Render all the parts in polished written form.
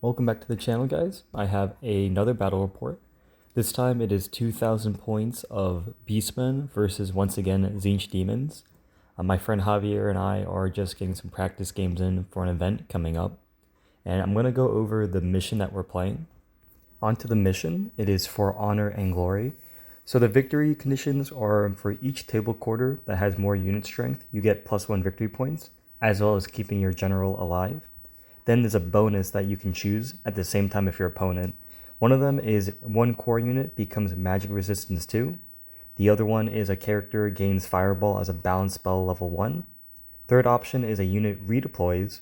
Welcome back to the channel, guys. I have another battle report. This time it is 2,000 points of Beastmen versus, once again, Tzeentch Daemons. My friend Javier and I are just getting some practice games in for an event coming up. And I'm going to go over the mission that we're playing. Onto the mission, it is for honor and glory. So the victory conditions are for each table quarter that has more unit strength, you get +1 victory points, as well as keeping your general alive. Then there's a bonus that you can choose at the same time if your opponent. One of them is one core unit becomes magic resistance 2. The other one is a character gains fireball as a balanced spell level 1. Third option is a unit redeploys.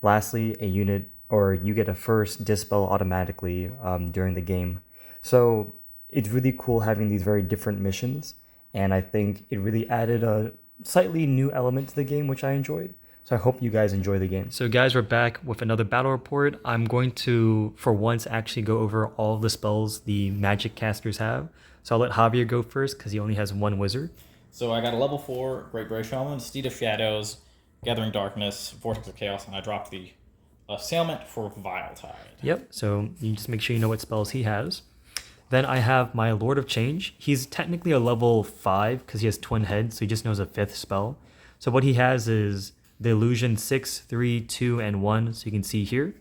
Lastly, a unit or you get a first dispel automatically during the game. So it's really cool having these very different missions, and I think it really added a slightly new element to the game, which I enjoyed. So I hope you guys enjoy the game. So guys, we're back with another battle report. I'm going to, for once, actually go over all the spells the magic casters have. So I'll let Javier go first because he only has one wizard. So I got a level 4 Great Bray-Shaman, Steed of Shadows, Gathering Darkness, Vortex of Chaos, and I dropped the Assailment for Vile Tide. Yep, so you just make sure you know what spells he has. Then I have my Lord of Change. He's technically a level 5 because he has twin heads, so he just knows a 5th spell. So what he has is the illusion 6, 3, 2, and 1, so you can see here.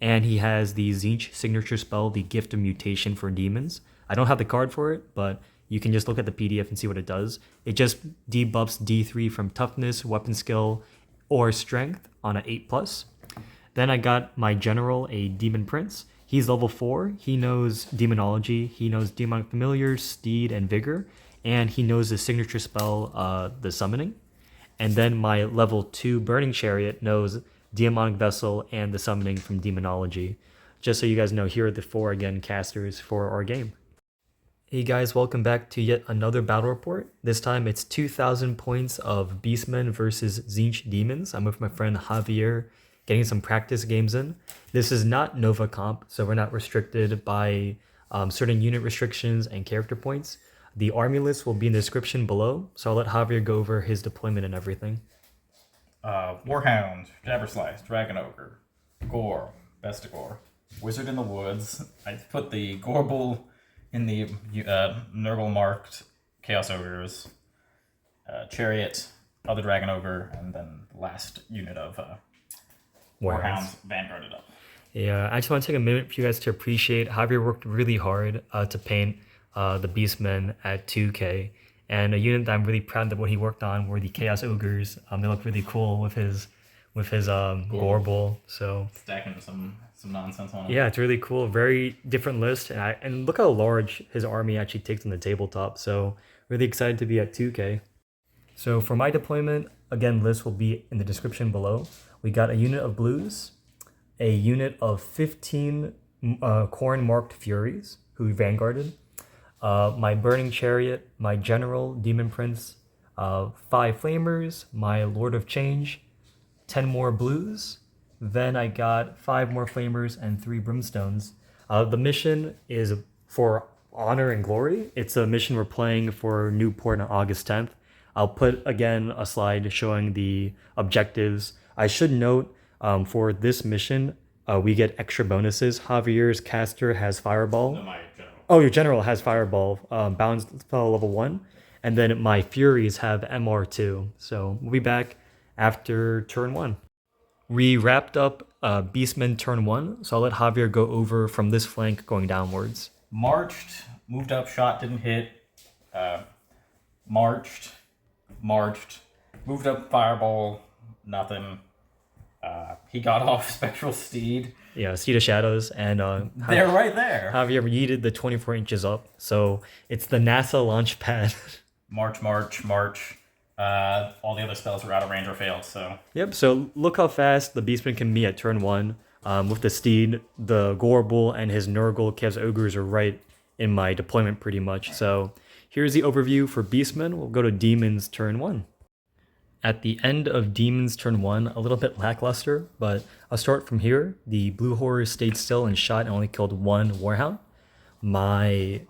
And he has the Tzeentch signature spell, the Gift of Mutation for Demons. I don't have the card for it, but you can just look at the PDF and see what it does. It just debuffs D3 from toughness, weapon skill, or strength on an 8+. Then I got my general, a Demon Prince. He's level 4. He knows Daemonology. He knows Demonic Familiars, Steed, and Vigor. And he knows the signature spell, the Summoning. And then my level 2 Burning Chariot knows Demonic Vessel and the Summoning from Daemonology. Just so you guys know, here are the 4, again, casters for our game. Hey guys, welcome back to yet another battle report. This time it's 2,000 points of Beastmen versus Tzeentch Daemons. I'm with my friend Javier, getting some practice games in. This is not Nova Comp, so we're not restricted by certain unit restrictions and character points. The army list will be in the description below, so I'll let Javier go over his deployment and everything. Warhound, Jabberslice, Dragon Ogre, Gor, Bestigor, Wizard in the Woods. I put the Gorebull in the Nurgle marked Chaos Ogres, Chariot, other Dragon Ogre, and then the last unit of Warhounds vanguarded up. Yeah, I just want to take a minute for you guys to appreciate Javier worked really hard to paint the Beastmen at 2K, and a unit that I'm really proud of what he worked on were the Chaos Ogres. They look really cool with his Gorebull. So Stacking some nonsense on it. Yeah, it's really cool. Very different list, and look how large his army actually takes on the tabletop. So really excited to be at 2K. So for my deployment, again, list will be in the description below. We got a unit of blues, a unit of 15 Khorne marked Furies who vanguarded. My Burning Chariot, my General, Demon Prince, 5 Flamers, my Lord of Change, 10 more Blues. Then I got 5 more Flamers and 3 Brimstones. The mission is for honor and glory. It's a mission we're playing for Newport on August 10th. I'll put, again, a slide showing the objectives. I should note, for this mission, we get extra bonuses. Javier's caster has Fireball. No, my general. Oh, your general has Fireball, balanced spell level 1, and then my Furies have MR2. So we'll be back after turn 1. We wrapped up Beastmen turn 1, so I'll let Javier go over from this flank going downwards. Marched, moved up, shot, didn't hit. Marched, moved up, fireball, nothing. He got off Spectral Steed. Yeah, Steed of Shadows, and they're right there. Javier yeeted the 24 inches up, so it's the NASA launch pad. March. All the other spells were out of range or failed, so. Yep, so look how fast the Beastman can be at turn 1. With the Steed, the Gorebull, and his Nurgle Chaos Ogres are right in my deployment pretty much. So here's the overview for Beastmen. We'll go to Demons turn 1. At the end of Demons turn 1, a little bit lackluster, but I'll start from here. The Blue Horror stayed still and shot and only killed 1 Warhound. My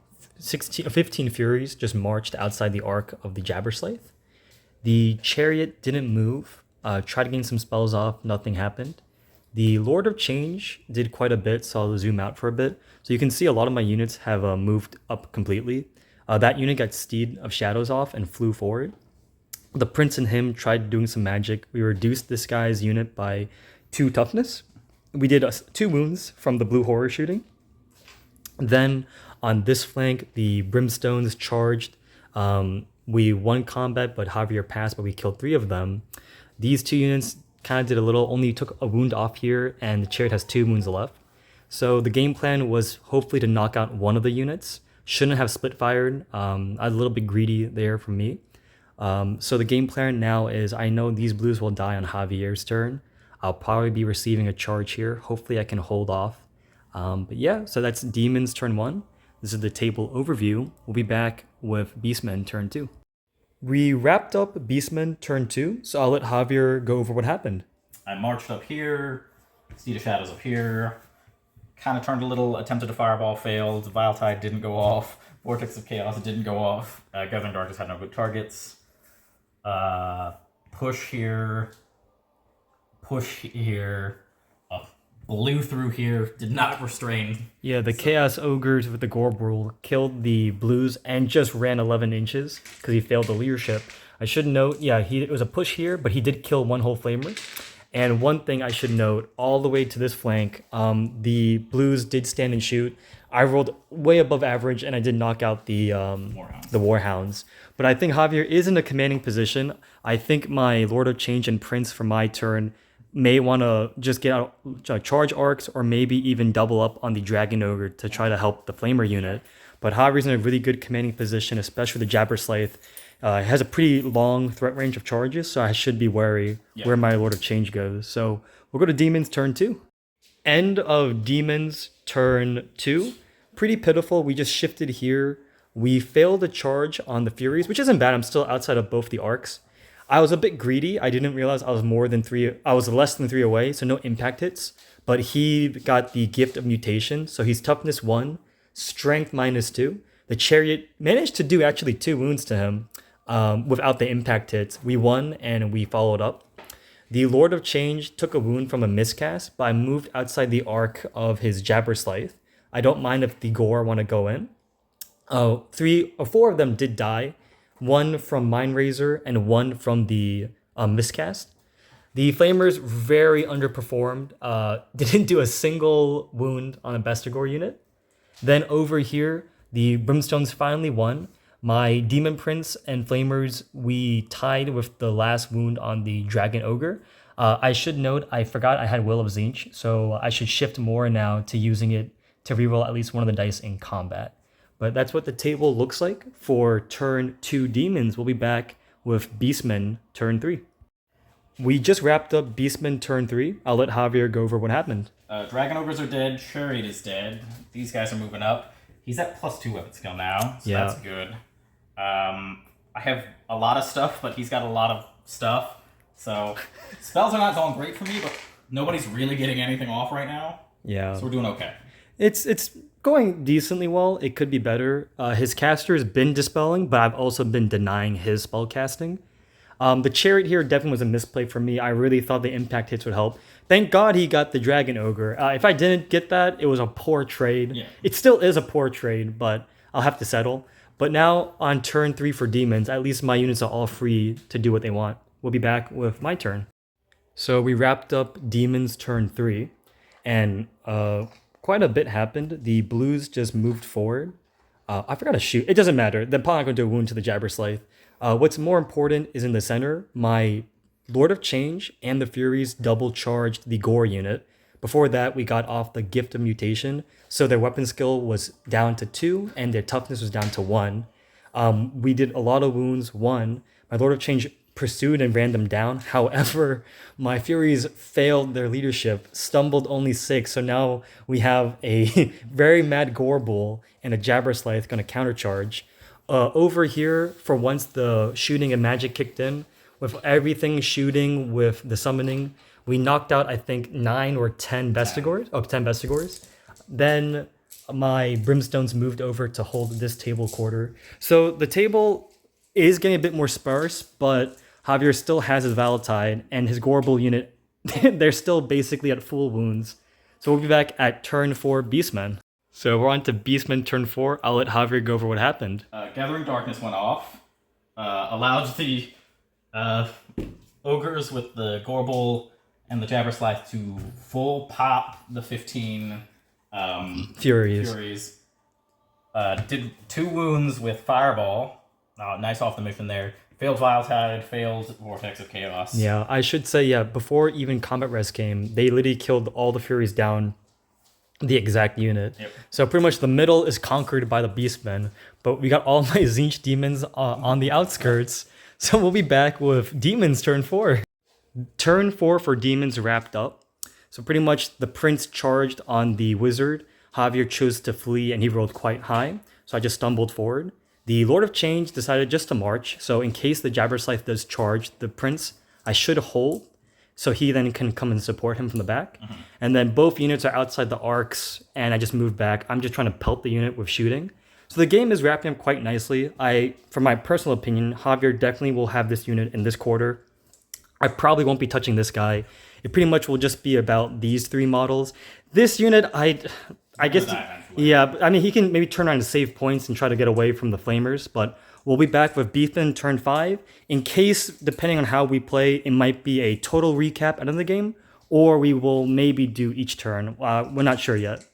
15 Furies just marched outside the arc of the Jabberslice. The Chariot didn't move. Tried to gain some spells off, nothing happened. The Lord of Change did quite a bit, so I'll zoom out for a bit. So you can see a lot of my units have moved up completely. That unit got Steed of Shadows off and flew forward. The Prince and him tried doing some magic. We reduced this guy's unit by 2 toughness. We did 2 wounds from the blue horror shooting. Then on this flank, the Brimstones charged. We won combat, but Javier passed, but we killed 3 of them. These 2 units kind of did a little, only took a wound off here, and the Chariot has 2 wounds left. So the game plan was hopefully to knock out one of the units. Shouldn't have split fired. I was a little bit greedy there for me. So the game plan now is I know these blues will die on Javier's turn. I'll probably be receiving a charge here. Hopefully I can hold off. But yeah, so that's Demons turn 1. This is the table overview. We'll be back with Beastmen turn 2. We wrapped up Beastmen turn 2, so I'll let Javier go over what happened. I marched up here, Steed of Shadows up here, kind of turned a little, attempted to fireball, failed, Vile Tide didn't go off, Vortex of Chaos didn't go off, Gathering Darkness had no good targets, push here, blew through here, did not restrain. Yeah, the Chaos Ogres with the Gorebull killed the blues and just ran 11 inches because he failed the leadership. I should note, yeah, it was a push here, but he did kill 1 whole flamer. And one thing I should note, all the way to this flank, the blues did stand and shoot. I rolled way above average, and I did knock out the Warhounds. But I think Javier is in a commanding position. I think my Lord of Change and Prince for my turn may want to just get out charge arcs or maybe even double up on the Dragon Ogre to try to help the Flamer unit. But Javier's in a really good commanding position, especially the Jabberslythe. It has a pretty long threat range of charges, so I should be wary where my Lord of Change goes. So we'll go to Demons turn 2. End of Demons turn 2. Pretty pitiful. We just shifted here. We failed a charge on the Furies, which isn't bad. I'm still outside of both the arcs. I was a bit greedy. I didn't realize I was less than 3 away, so no impact hits. But he got the Gift of Mutation, so he's toughness 1, strength -2. The Chariot managed to do actually 2 wounds to him without the impact hits. We won and we followed up. The Lord of Change took a wound from a miscast, but I moved outside the arc of his Jabberslythe. I don't mind if the Gore want to go in. 3 or 4 of them did die. 1 from Mindrazor and 1 from the miscast. The Flamers very underperformed. Didn't do a single wound on a Bestigor unit. Then over here, the Brimstones finally won. My Demon Prince and Flamers, we tied with the last wound on the Dragon Ogre. I should note, I forgot I had Will of Tzeentch, so I should shift more now to using it to reroll at least one of the dice in combat. But that's what the table looks like for turn 2 Demons. We'll be back with Beastmen turn 3. We just wrapped up Beastmen turn 3. I'll let Javier go over what happened. Dragon Ogres are dead, Chariot is dead. These guys are moving up. He's at +2 weapon skill now, so that's good. I have a lot of stuff, but he's got a lot of stuff. So spells are not going great for me, but nobody's really getting anything off right now. Yeah. So we're doing okay. It's going decently well. It could be better. His caster has been dispelling, but I've also been denying his spell casting. The Chariot here definitely was a misplay for me. I really thought the impact hits would help. Thank God he got the Dragon Ogre. If I didn't get that, it was a poor trade. Yeah. It still is a poor trade, but I'll have to settle. But now on turn 3 for Demons, at least my units are all free to do what they want. We'll be back with my turn. So we wrapped up Demons turn 3, and quite a bit happened. The blues just moved forward. I forgot to shoot. It doesn't matter. They're probably not going to do a wound to the Jabberslythe. What's more important is in the center, my Lord of Change and the Furies double charged the Gore unit. Before that, we got off the Gift of Mutation, so their weapon skill was down to 2 and their toughness was down to 1. We did a lot of wounds. 1, my Lord of Change pursued and ran them down. However, my Furies failed their leadership, stumbled only 6, so now we have a very mad Gorebull and a Jabberslythe going to countercharge. Over here, for once the shooting and magic kicked in, with everything shooting with the summoning, we knocked out, I think, 9 or 10 Bestigors. 10 Bestigors. Then my Brimstones moved over to hold this table quarter. So the table is getting a bit more sparse, but Javier still has his Vile Tide, and his Gorebull unit they're still basically at full wounds. So we'll be back at turn 4 Beastmen. So we're on to Beastmen turn 4. I'll let Javier go over what happened. Gathering Darkness went off. Allowed the ogres with the Gorebull and the Jabberslice to full pop the 15 Furies. Did 2 wounds with Fireball. Nice off the mission there. Failed Vile Tide, failed Vortex of Chaos. Yeah, I should say, yeah, before even Combat Res came, they literally killed all the Furies down the exact unit. Yep. So pretty much the middle is conquered by the Beastmen, but we got all my Tzeentch Daemons on the outskirts. So we'll be back with Demons turn 4. Turn 4 for Demons wrapped up. So pretty much the Prince charged on the Wizard. Javier chose to flee and he rolled quite high, so I just stumbled forward. The Lord of Change decided just to march, so in case the Jabberslice does charge the Prince, I should hold, so he then can come and support him from the back. Mm-hmm. And then both units are outside the arcs, and I just moved back. I'm just trying to pelt the unit with shooting. So the game is wrapping up quite nicely. For my personal opinion, Javier definitely will have this unit in this quarter. I probably won't be touching this guy. It pretty much will just be about these 3 models. This unit, I guess, yeah, I mean, he can maybe turn around and save points and try to get away from the Flamers, but we'll be back with Beastmen turn 5. In case, depending on how we play, it might be a total recap out of the game, or we will maybe do each turn. We're not sure yet.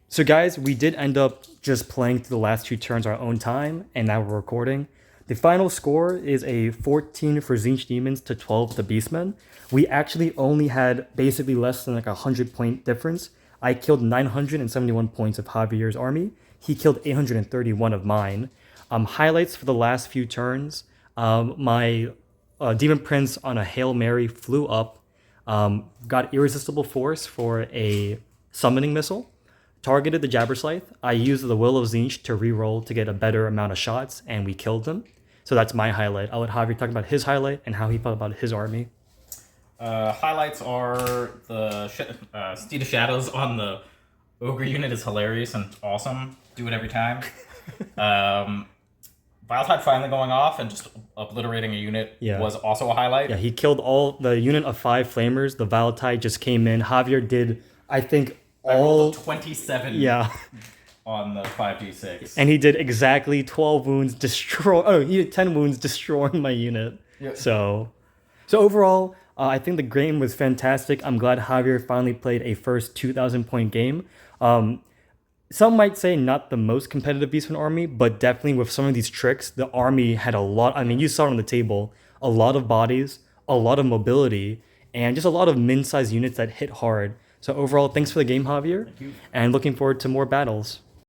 So guys, we did end up just playing through the last 2 turns our own time, and now we're recording. The final score is a 14 for Tzeentch Daemons to 12 to Beastmen. We actually only had basically less than like 100-point difference. I killed 971 points of Javier's army. He killed 831 of mine. Highlights for the last few turns. My Demon Prince on a Hail Mary flew up, got Irresistible Force for a summoning missile, targeted the Jabberslice. I used the Will of Tzeentch to reroll to get a better amount of shots, and we killed him. So that's my highlight. I'll let Javier talk about his highlight and how he felt about his army. Highlights are the Steed of Shadows on the Ogre unit is hilarious and awesome. Do it every time. Viletide finally going off and just obliterating a unit was also a highlight. Yeah, he killed all the unit of 5 Flamers. The Viletide just came in. Javier did, I think, all 27 on the 5d6. And he did exactly 12 wounds, he did 10 wounds destroying my unit. Yep. So overall, I think the game was fantastic. I'm glad Javier finally played a first 2,000-point game. Some might say not the most competitive Beastman army, but definitely with some of these tricks, the army had a lot. I mean, you saw it on the table, a lot of bodies, a lot of mobility, and just a lot of min-sized units that hit hard. So overall, thanks for the game, Javier, and looking forward to more battles.